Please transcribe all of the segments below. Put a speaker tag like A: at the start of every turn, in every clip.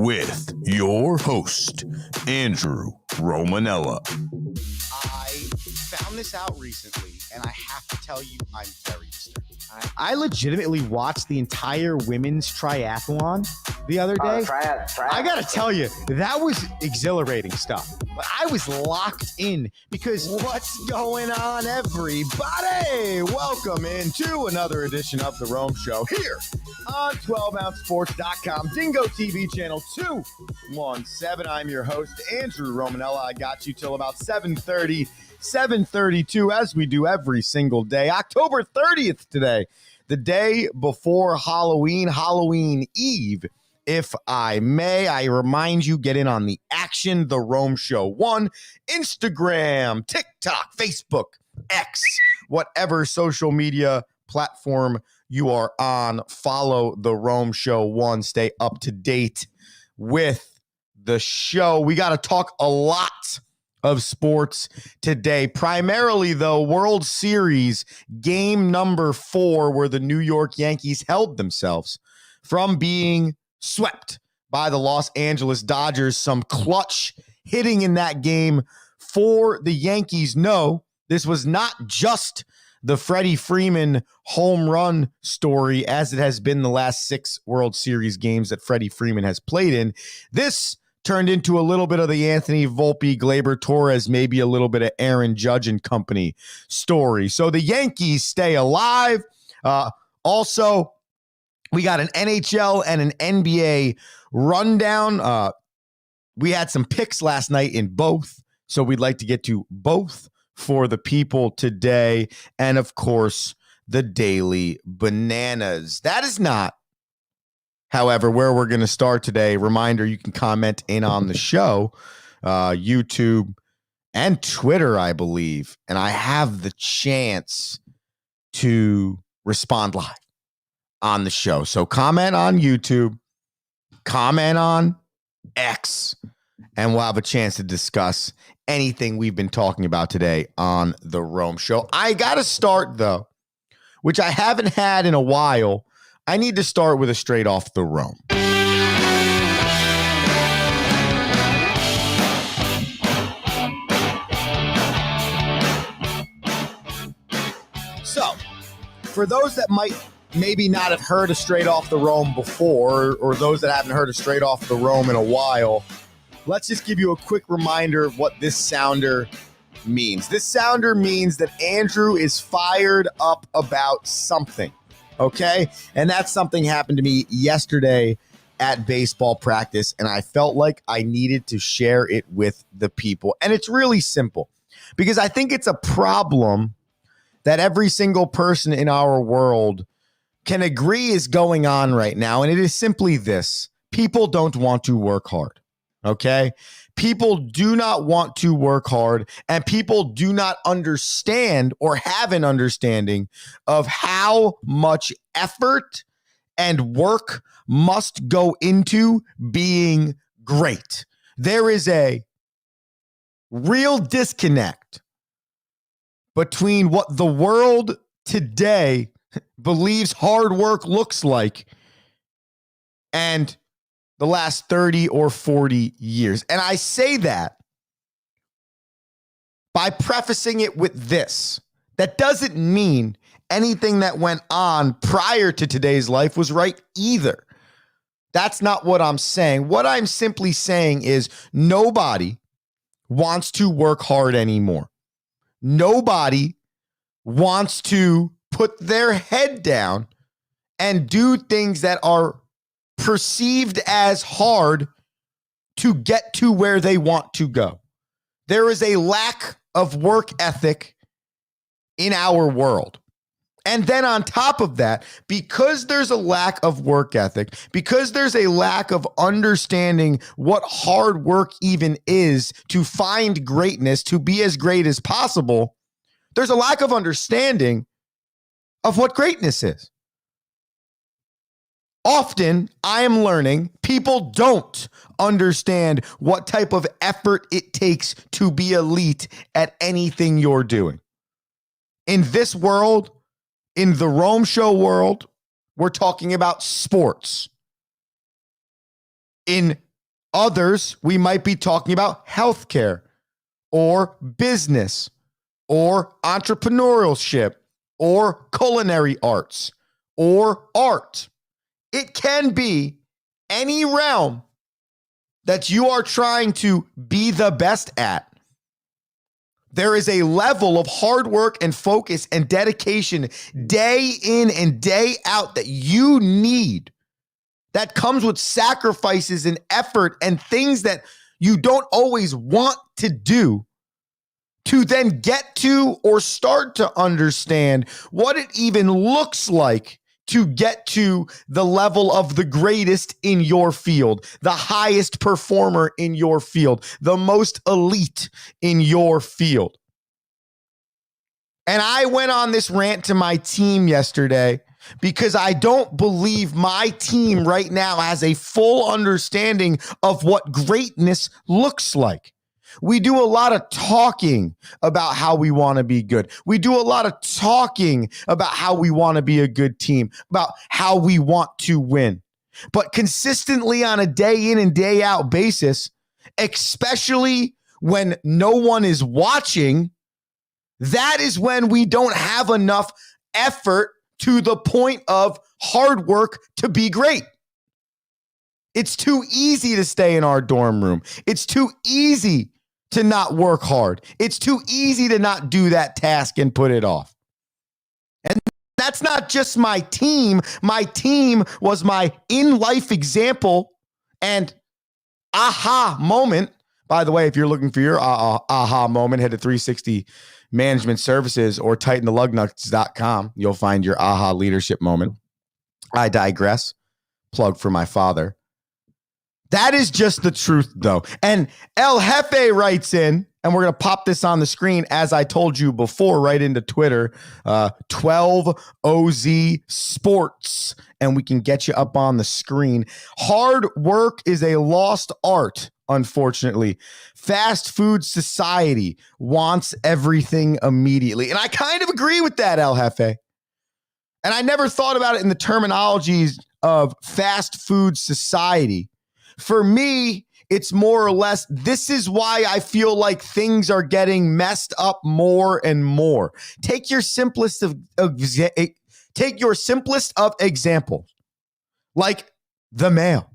A: with your host, Andrew Romanella.
B: I found this out recently, and I have to tell you, I'm very disturbed. I legitimately watched the entire women's triathlon the other day. I gotta tell you, that was exhilarating stuff. But I was locked in because what's going on, everybody? Welcome into another edition of The Rome Show here on 12ouncesports.com, Dingo TV channel 217. I'm your host, Andrew Romanella. I got you till about 7:30. 7:32, as we do every single day. October 30th today, the day before Halloween Eve. If I may, I remind you, get in on the action. The Rome Show 1, Instagram, TikTok, Facebook, X, whatever social media platform you are on. Follow The Rome Show 1. Stay up to date with the show. We got to talk a lot of sports today. Primarily, though, World Series game number 4, where the New York Yankees held themselves from being swept by the Los Angeles Dodgers. Some clutch hitting in that game for the Yankees. No, this was not just the Freddie Freeman home run story, as it has been the last 6 World Series games that Freddie Freeman has played in. This turned into a little bit of the Anthony Volpe, Gleyber Torres, maybe a little bit of Aaron Judge and company story. So the Yankees stay alive. Also, we got an NHL and an NBA rundown. We had some picks last night in both, so we'd like to get to both for the people today. And, of course, the Daily Bananas. That is not, however, where we're going to start today. Reminder, you can comment in on the show, YouTube and Twitter, I believe. And I have the chance to respond live on the show. So comment on YouTube, comment on X, and we'll have a chance to discuss anything we've been talking about today on the Rome Show. I got to start, though, which I haven't had in a while. I need to start with a straight off the Rome. So, for those that might maybe not have heard a straight off the Rome before, or those that haven't heard a straight off the Rome in a while, let's just give you a quick reminder of what this sounder means. This sounder means that Andrew is fired up about something. Okay, and that something happened to me yesterday at baseball practice, and I felt like I needed to share it with the people. And it's really simple, because I think it's a problem that every single person in our world can agree is going on right now, and it is simply this: people don't want to work hard. Okay? People do not want to work hard, and people do not understand or have an understanding of how much effort and work must go into being great. There is a real disconnect between what the world today believes hard work looks like and the last 30 or 40 years. And I say that by prefacing it with this. That doesn't mean anything that went on prior to today's life was right either. That's not what I'm saying. What I'm simply saying is nobody wants to work hard anymore. Nobody wants to put their head down and do things that are perceived as hard to get to where they want to go. There is a lack of work ethic in our world. And then on top of that, because there's a lack of work ethic, because there's a lack of understanding what hard work even is to find greatness, to be as great as possible, there's a lack of understanding of what greatness is. Often, I am learning people don't understand what type of effort it takes to be elite at anything you're doing. In this world, in the Rome Show world, we're talking about sports. In Others, we might be talking about healthcare or business or entrepreneurship or culinary arts or art. It can be any realm that you are trying to be the best at. There is a level of hard work and focus and dedication day in and day out that you need, that comes with sacrifices and effort and things that you don't always want to do, to then get to or start to understand what it even looks like to get to the level of the greatest in your field, the highest performer in your field, the most elite in your field. And I went on this rant to my team yesterday because I don't believe my team right now has a full understanding of what greatness looks like. We do a lot of talking about how we want to be good. We do a lot of talking about how we want to be a good team, about how we want to win. But consistently on a day in and day out basis, especially when no one is watching, that is when we don't have enough effort to the point of hard work to be great. It's too easy to stay in our dorm room. It's too easy to not work hard. It's too easy to not do that task and put it off. And that's not just my team. My team was my in-life example and aha moment. By the way, if you're looking for your aha moment, head to 360 Management Services or TightenTheLugnuts.com. You'll find your aha leadership moment. I digress. Plug for my father. That is just the truth, though. And El Jefe writes in, and we're going to pop this on the screen, as I told you before, right into Twitter, 12OZ Sports, and we can get you up on the screen. Hard work is a lost art, unfortunately. Fast food society wants everything immediately. And I kind of agree with that, El Jefe. And I never thought about it in the terminologies of fast food society. For me, it's more or less, this is why I feel like things are getting messed up more and more. Take your simplest of examples, like the mail.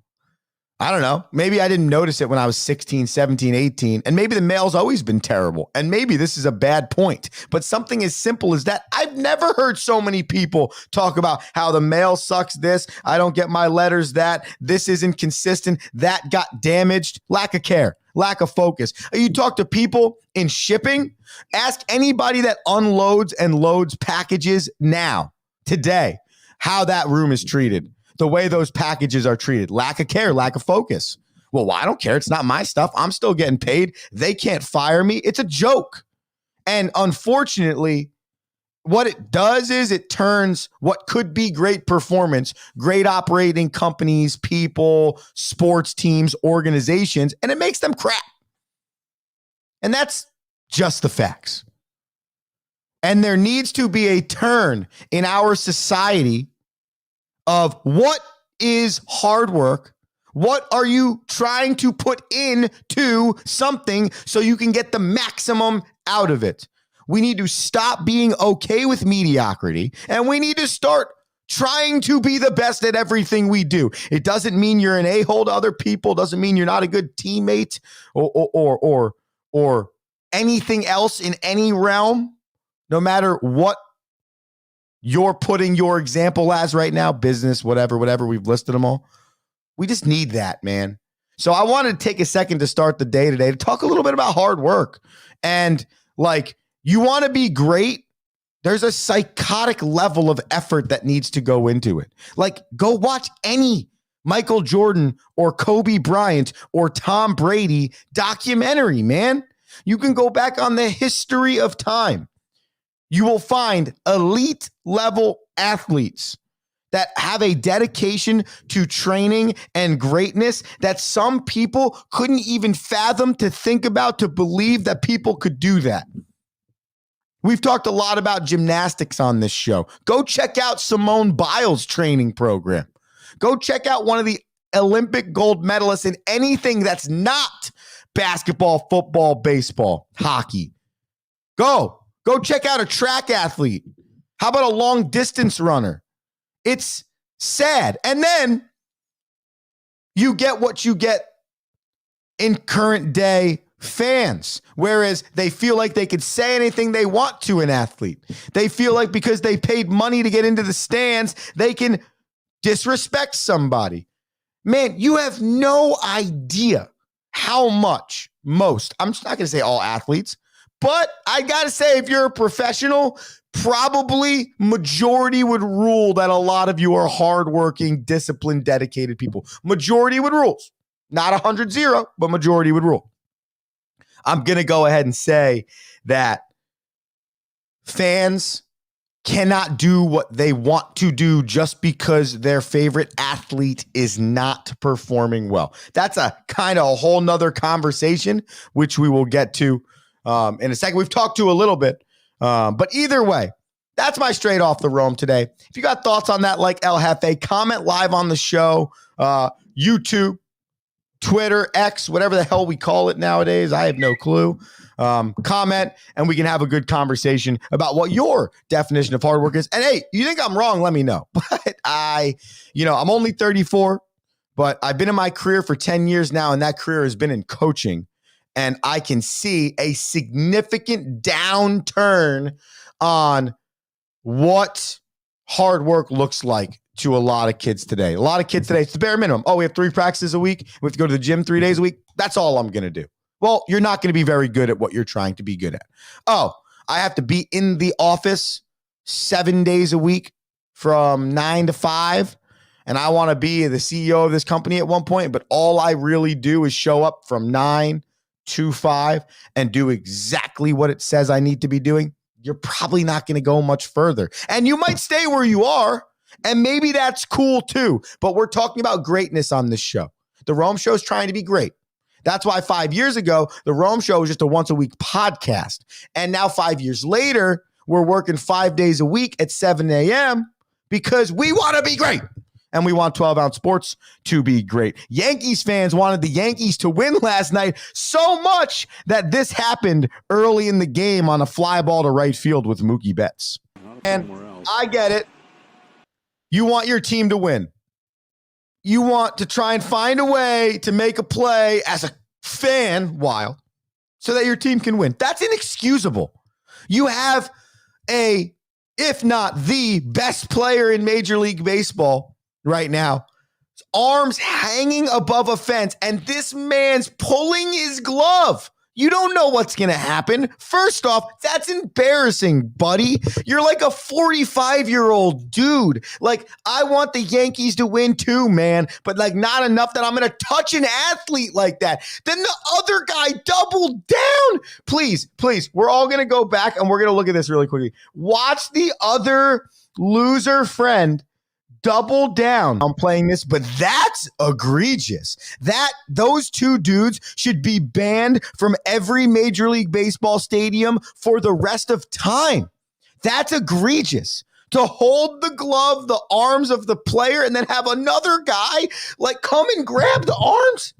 B: I don't know. Maybe I didn't notice it when I was 16, 17, 18. And maybe the mail's always been terrible. And maybe this is a bad point. But something as simple as that, I've never heard so many people talk about how the mail sucks this, I don't get my letters that, this isn't consistent, that got damaged. Lack of care, lack of focus. You talk to people in shipping, ask anybody that unloads and loads packages now, today, how that room is treated. The way those packages are treated. Lack of care, lack of focus. Well, I don't care. It's not my stuff. I'm still getting paid. They can't fire me. It's a joke. And unfortunately, what it does is it turns what could be great performance, great operating companies, people, sports teams, organizations, and it makes them crap. And that's just the facts. And there needs to be a turn in our society of what is hard work? What are you trying to put into something so you can get the maximum out of it? We need to stop being okay with mediocrity, and we need to start trying to be the best at everything we do. It doesn't mean you're an a-hole to other people. Doesn't mean you're not a good teammate or anything else in any realm, no matter what you're putting your example as right now, business, whatever, we've listed them all. We just need that, man. So I wanted to take a second to start the day today to talk a little bit about hard work. And like, you want to be great, there's a psychotic level of effort that needs to go into it. Like, go watch any Michael Jordan or Kobe Bryant or Tom Brady documentary, man. You can go back on the history of time. You will find elite level athletes that have a dedication to training and greatness that some people couldn't even fathom to think about, to believe that people could do that. We've talked a lot about gymnastics on this show. Go check out Simone Biles' training program. Go check out one of the Olympic gold medalists in anything that's not basketball, football, baseball, hockey. Go check out a track athlete. How about a long distance runner? It's sad. And then you get what you get in current day fans, whereas they feel like they could say anything they want to an athlete. They feel like because they paid money to get into the stands, they can disrespect somebody. Man, you have no idea how much I'm just not going to say all athletes, but I got to say, if you're a professional, probably majority would rule that a lot of you are hardworking, disciplined, dedicated people. Majority would rule. Not 100-0, but majority would rule. I'm going to go ahead and say that fans cannot do what they want to do just because their favorite athlete is not performing well. That's a kind of a whole nother conversation, which we will get to in a second. We've talked to a little bit, but either way, that's my straight off the Rome today. If you got thoughts on that, like El Jefe, comment live on the show, YouTube, Twitter, X, whatever the hell we call it nowadays. I have no clue. Comment and we can have a good conversation about what your definition of hard work is. And hey, you think I'm wrong, let me know. But I'm only 34, but I've been in my career for 10 years now, and that career has been in coaching. And I can see a significant downturn on what hard work looks like to a lot of kids today. A lot of kids today, it's the bare minimum. Oh, we have 3 practices a week. We have to go to the gym 3 days a week. That's all I'm going to do. Well, you're not going to be very good at what you're trying to be good at. Oh, I have to be in the office 7 days a week from 9 to 5. And I want to be the CEO of this company at one point, but all I really do is show up from 9 to 5 and do exactly what it says I need to be doing. You're probably not going to go much further. And you might stay where you are, and maybe that's cool too. But we're talking about greatness on this show. The Rome Show is trying to be great. That's why 5 years ago, the Rome Show was just a once-a-week podcast. And now 5 years later, we're working 5 days a week at 7 a.m. because we want to be great. And we want 12-ounce sports to be great. Yankees fans wanted the Yankees to win last night so much that this happened early in the game on a fly ball to right field with Mookie Betts. And I get it. You want your team to win. You want to try and find a way to make a play as a fan, wild, so that your team can win. That's inexcusable. You have if not the best player in Major League Baseball right now, arms hanging above a fence, and this man's pulling his glove. You don't know what's going to happen. First off, that's embarrassing, buddy. You're like a 45-year-old dude. Like, I want the Yankees to win too, man, but like not enough that I'm going to touch an athlete like that. Then the other guy doubled down. Please, we're all going to go back and we're going to look at this really quickly. Watch the other loser friend double down on playing this, but that's egregious. Those two dudes should be banned from every Major League Baseball stadium for the rest of time. That's egregious. To hold the glove, the arms of the player, and then have another guy like come and grab the arms.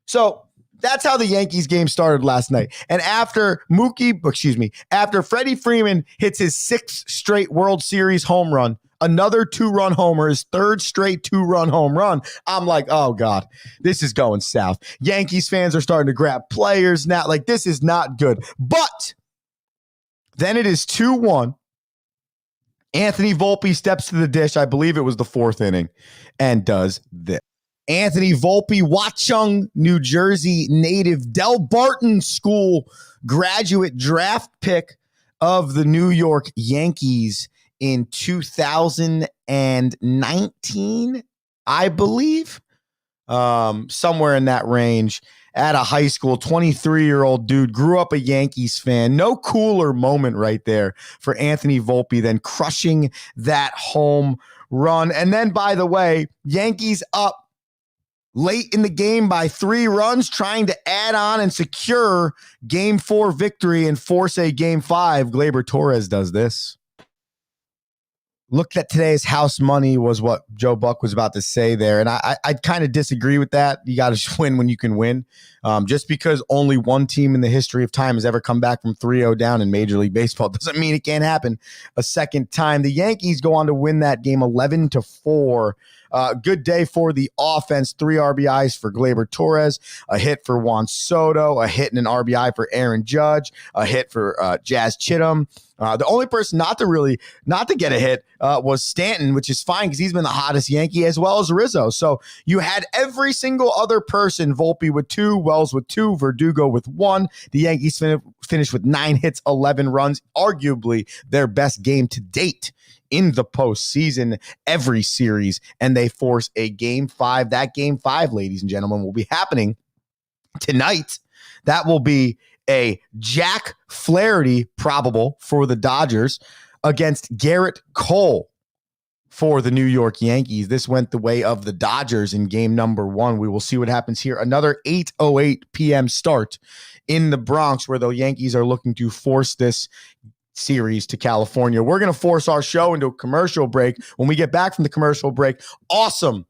B: So that's how the Yankees game started last night. And after Freddie Freeman hits his 6th straight World Series home run, another 2-run homer, his 3rd straight 2-run home run, I'm like, oh God, this is going south. Yankees fans are starting to grab players now. Like, this is not good. But then it is 2-1. Anthony Volpe steps to the dish. I believe it was the 4th inning, and does this. Anthony Volpe, Watchung, New Jersey native, Del Barton School graduate draft pick of the New York Yankees in 2019, I believe, somewhere in that range, at a high school. 23-year-old dude, grew up a Yankees fan. No cooler moment right there for Anthony Volpe than crushing that home run. And then, by the way, Yankees up late in the game by 3 runs, trying to add on and secure Game 4 victory and force a Game 5. Gleyber Torres does this. Looked at today's house money was what Joe Buck was about to say there. And I kind of disagree with that. You got to win when you can win. Just because only one team in the history of time has ever come back from 3-0 down in Major League Baseball doesn't mean it can't happen a second time. The Yankees go on to win that game 11-4. Good day for the offense. 3 RBIs for Gleyber Torres, a hit for Juan Soto, a hit and an RBI for Aaron Judge, a hit for Jazz Chittum. The only person not to get a hit was Stanton, which is fine because he's been the hottest Yankee, as well as Rizzo. So you had every single other person, Volpe with 2, Wells with 2, Verdugo with 1. The Yankees finished with 9 hits, 11 runs, arguably their best game to date in the postseason, every series, and they force a Game 5. That Game 5, ladies and gentlemen, will be happening tonight. That will be a Jack Flaherty probable for the Dodgers against Garrett Cole for the New York Yankees. This went the way of the Dodgers in game number 1. We will see what happens here. Another 8:08 p.m. start in the Bronx, where the Yankees are looking to force this series to California. We're going to force our show into a commercial break. When we get back from the commercial break, awesome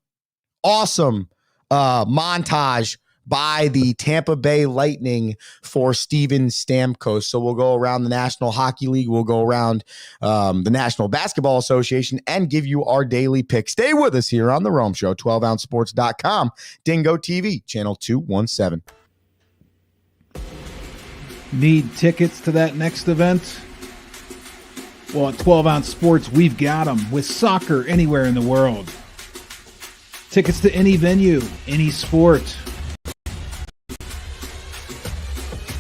B: montage by the Tampa Bay Lightning for Steven Stamkos. So we'll go around the National Hockey League. We'll go around the National Basketball Association and give you our daily pick. Stay with us here on The Rome Show, 12ouncesports.com, Dingo TV, channel 217.
C: Need tickets to that next event? Well, at 12 Ounce Sports, we've got them with soccer anywhere in the world. Tickets to any venue, any sport.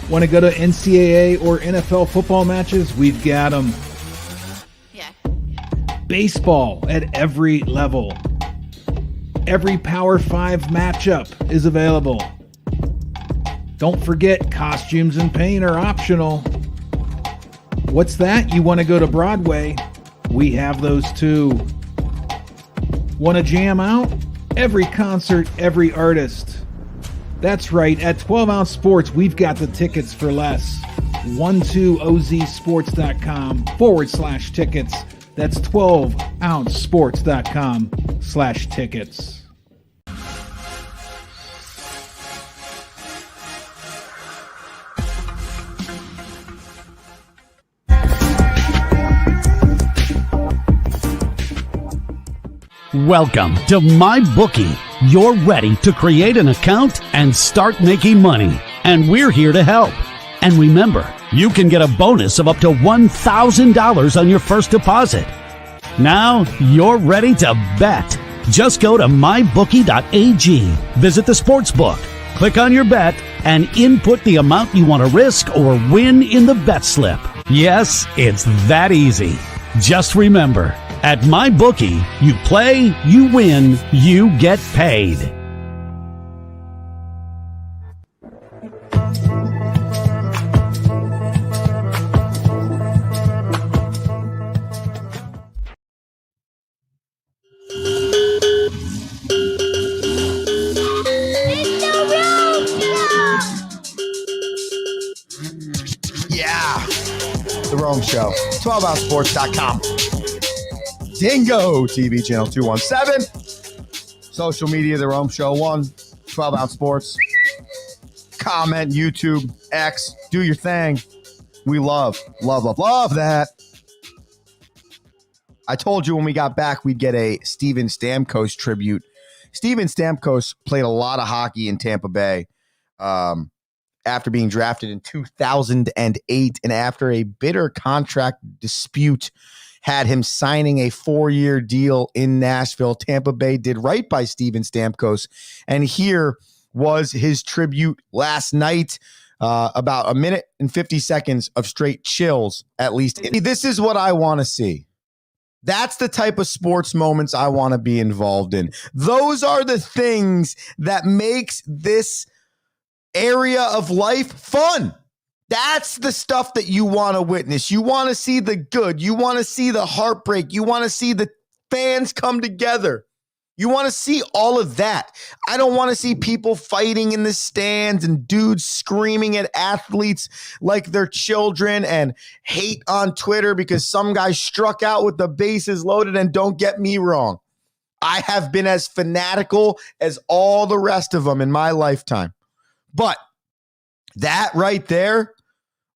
C: Want to go to NCAA or NFL football matches? We've got them. Yeah. Baseball at every level. Every Power 5 matchup is available. Don't forget, costumes and paint are optional. What's that? You want to go to Broadway? We have those too. Want to jam out? Every concert, every artist. That's right. At 12 Ounce Sports, we've got the tickets for less. 12ozsports.com/tickets. That's 12ouncesports.com/tickets.
D: Welcome to MyBookie. You're ready to create an account and start making money, and we're here to help. And remember, you can get a bonus of up to $1,000 on your first deposit. Now you're ready to bet. Just go to mybookie.ag, visit the sportsbook, click on your bet, and input the amount you want to risk or win in the bet slip. Yes, it's that easy. Just remember, at MyBookie, you play, you win, you get paid.
B: Yeah, The Rome Show, 12ouncesports.com. Dingo TV, channel 217. Social media, The Rome Show 1, 12 Ounce Sports. Comment, YouTube, X, do your thing. We love that. I told you when we got back we'd get a Steven Stamkos tribute. Steven Stamkos played a lot of hockey in Tampa Bay after being drafted in 2008, and after a bitter contract dispute had him signing a 4-year deal in Nashville. Tampa Bay did right by Steven Stamkos, and here was his tribute last night. About a minute and 50 seconds of straight chills, at least. This is what I want to see. That's the type of sports moments I want to be involved in. Those are the things that makes this area of life fun. That's the stuff that you want to witness. You want to see the good. You want to see the heartbreak. You want to see the fans come together. You want to see all of that. I don't want to see people fighting in the stands and dudes screaming at athletes like they're children and hate on Twitter because some guy struck out with the bases loaded. And don't get me wrong, I have been as fanatical as all the rest of them in my lifetime. But that right there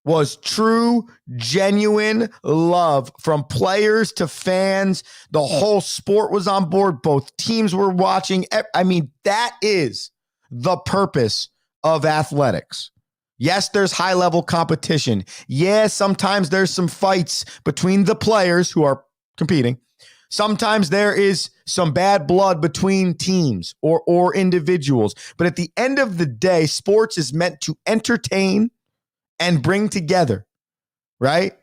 B: was true, genuine love from players to fans. The whole sport was on board. Both teams were watching. I mean, that is the purpose of athletics. Yes, there's high-level competition. Yes, sometimes there's some fights between the players who are competing. Sometimes there is some bad blood between teams or individuals. But at the end of the day, sports is meant to entertain and bring together, right?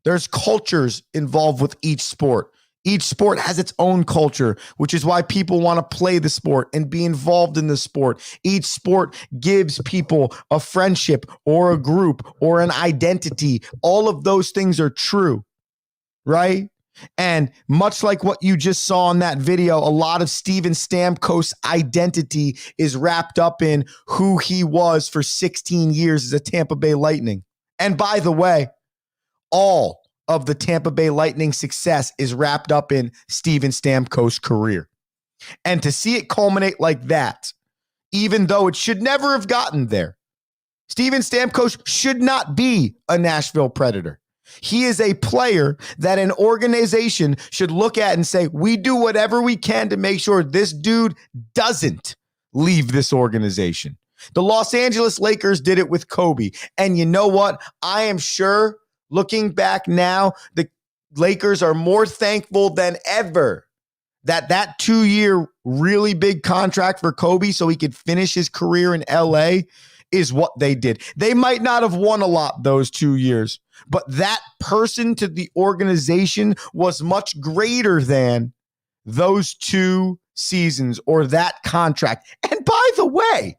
B: There's cultures involved with each sport. Each sport has its own culture, which is why people want to play the sport and be involved in the sport. Each sport gives people a friendship or a group or an identity. All of those things are true, right? And much like what you just saw in that video, a lot of Steven Stamkos' identity is wrapped up in who he was for 16 years as a Tampa Bay Lightning. And by the way, all of the Tampa Bay Lightning success is wrapped up in Steven Stamkos' career. And to see it culminate like that, even though it should never have gotten there, Steven Stamkos should not be a Nashville Predator. He is a player that an organization should look at and say, we do whatever we can to make sure this dude doesn't leave this organization. The Los Angeles Lakers did it with Kobe. And you know what? I am sure, looking back now, the Lakers are more thankful than ever that 2-year really big contract for Kobe so he could finish his career in LA is what they did. They might not have won a lot those 2 years, but that person to the organization was much greater than those 2 seasons or that contract. And by the way,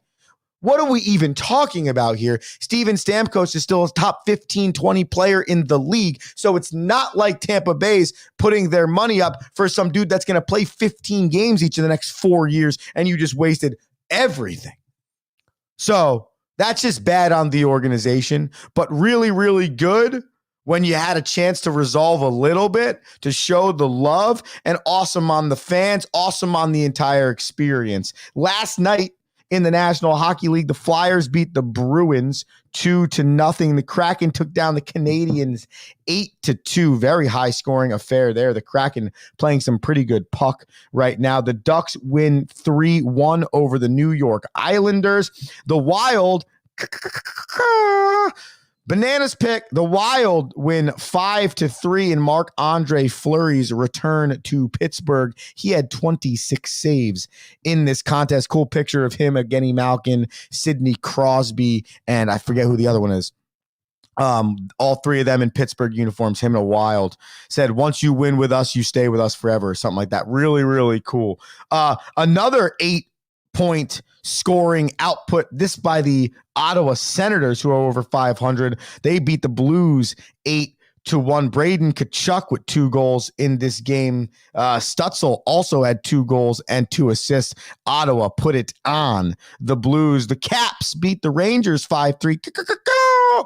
B: what are we even talking about here? Steven Stamkos is still a top 15, 20 player in the league. So it's not like Tampa Bay's putting their money up for some dude that's going to play 15 games each of the next 4 years and you just wasted everything. So that's just bad on the organization, but really, really good when you had a chance to resolve a little bit, to show the love, and awesome on the fans, awesome on the entire experience. Last night in the National Hockey League, the Flyers beat the Bruins 2-0. The Kraken took down the Canadiens 8-2. Very high scoring affair there. The Kraken playing some pretty good puck right now. The Ducks win 3-1 over the New York Islanders. The Wild, bananas pick. The Wild win 5-3 in Marc-Andre Fleury's return to Pittsburgh. He had 26 saves in this contest. Cool picture of him, Evgeny Malkin, Sidney Crosby, and I forget who the other one is. All 3 of them in Pittsburgh uniforms, him and a Wild. Said, once you win with us, you stay with us forever, or something like that. Really, really cool. Another 8-point scoring output, this by the Ottawa Senators, who are over 500. They beat the Blues 8-1. Braden Tkachuk with 2 goals in this game. Stutzel also had 2 goals and 2 assists. Ottawa put it on the Blues. The Caps beat the Rangers 5-3.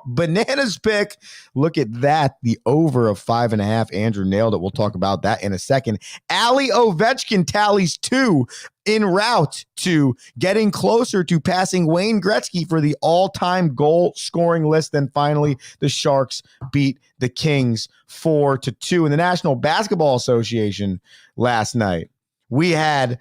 B: Bananas pick. Look at that. The over of 5.5. Andrew nailed it. We'll talk about that in a second. Ali Ovechkin tallies 2 en route to getting closer to passing Wayne Gretzky for the all-time goal scoring list. Then finally, the Sharks beat the Kings 4-2. In the National Basketball Association last night, we had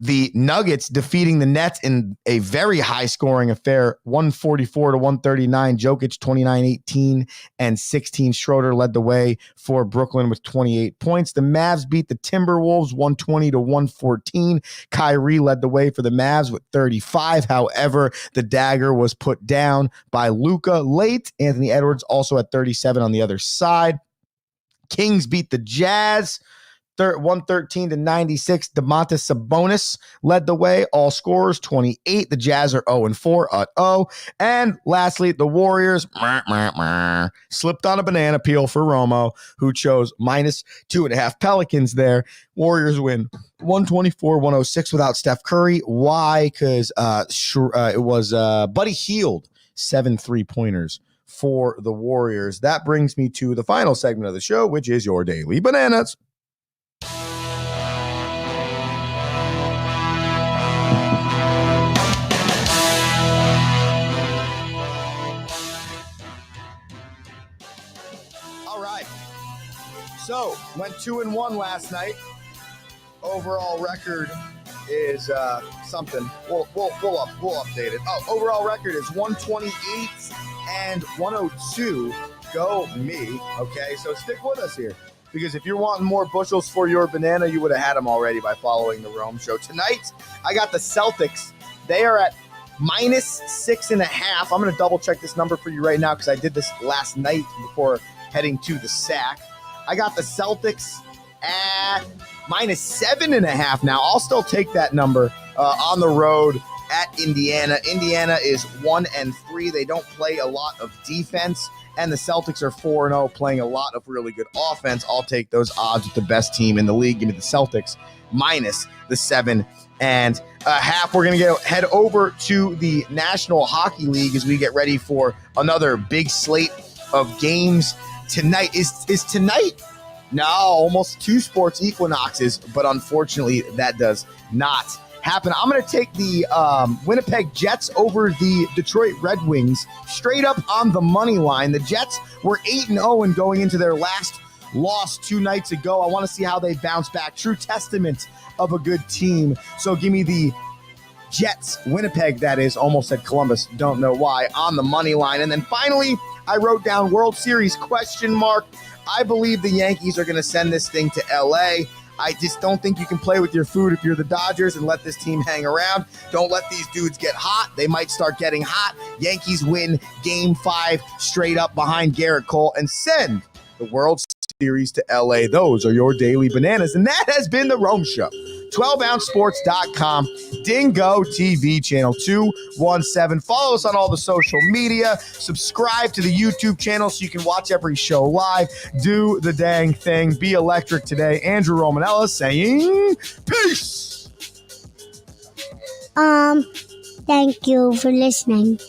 B: the Nuggets defeating the Nets in a very high-scoring affair, 144-139. Jokic, 29, 18, and 16. Schroeder led the way for Brooklyn with 28 points. The Mavs beat the Timberwolves, 120-114. Kyrie led the way for the Mavs with 35. However, the dagger was put down by Luka late. Anthony Edwards also at 37 on the other side. Kings beat the Jazz 113-96. DeMontis Sabonis led the way. All scorers 28. The Jazz are 0-4 at 0. And lastly, the Warriors slipped on a banana peel for Romo, who chose -2.5 Pelicans there. Warriors win 124-106 without Steph Curry. Why? Because it was Buddy Hield, 7 3-pointers for the Warriors. That brings me to the final segment of the show, which is your Daily Bananas. All right. So, went 2-1 last night. Overall record is something. We'll update it. Overall record is 128-102. Go me. Okay, so stick with us here, because if you're wanting more bushels for your banana, you would have had them already by following the Rome Show. Tonight, I got the Celtics. They are at -6.5. I'm going to double check this number for you right now because I did this last night before heading to the sack. I got the Celtics at -7.5 now. I'll still take that number on the road at Indiana. Indiana is 1-3. They don't play a lot of defense, and the Celtics are 4-0, playing a lot of really good offense. I'll take those odds with the best team in the league. Give me the Celtics -7.5. We're going to head over to the National Hockey League as we get ready for another big slate of games tonight. Is tonight? No, almost 2 sports equinoxes, but unfortunately that does not happen. I'm going to take the Winnipeg Jets over the Detroit Red Wings straight up on the money line. The Jets were 8-0 and going into their last loss 2 nights ago. I want to see how they bounce back. True testament of a good team. So give me the Jets, Winnipeg, that is. Almost said Columbus, don't know why, on the money line. And then finally, I wrote down World Series ? I believe the Yankees are going to send this thing to LA. I just don't think you can play with your food if you're the Dodgers and let this team hang around. Don't let these dudes get hot. They might start getting hot. Yankees win Game 5 straight up behind Garrett Cole and send the World Series to LA. Those are your Daily Bananas. And that has been the Rome Show. 12ouncesports.com, Dingo TV channel 217. Follow us on all the social media. Subscribe to the YouTube channel so you can watch every show live. Do the dang thing. Be electric today. Andrew Romanella saying peace.
E: Thank you for listening.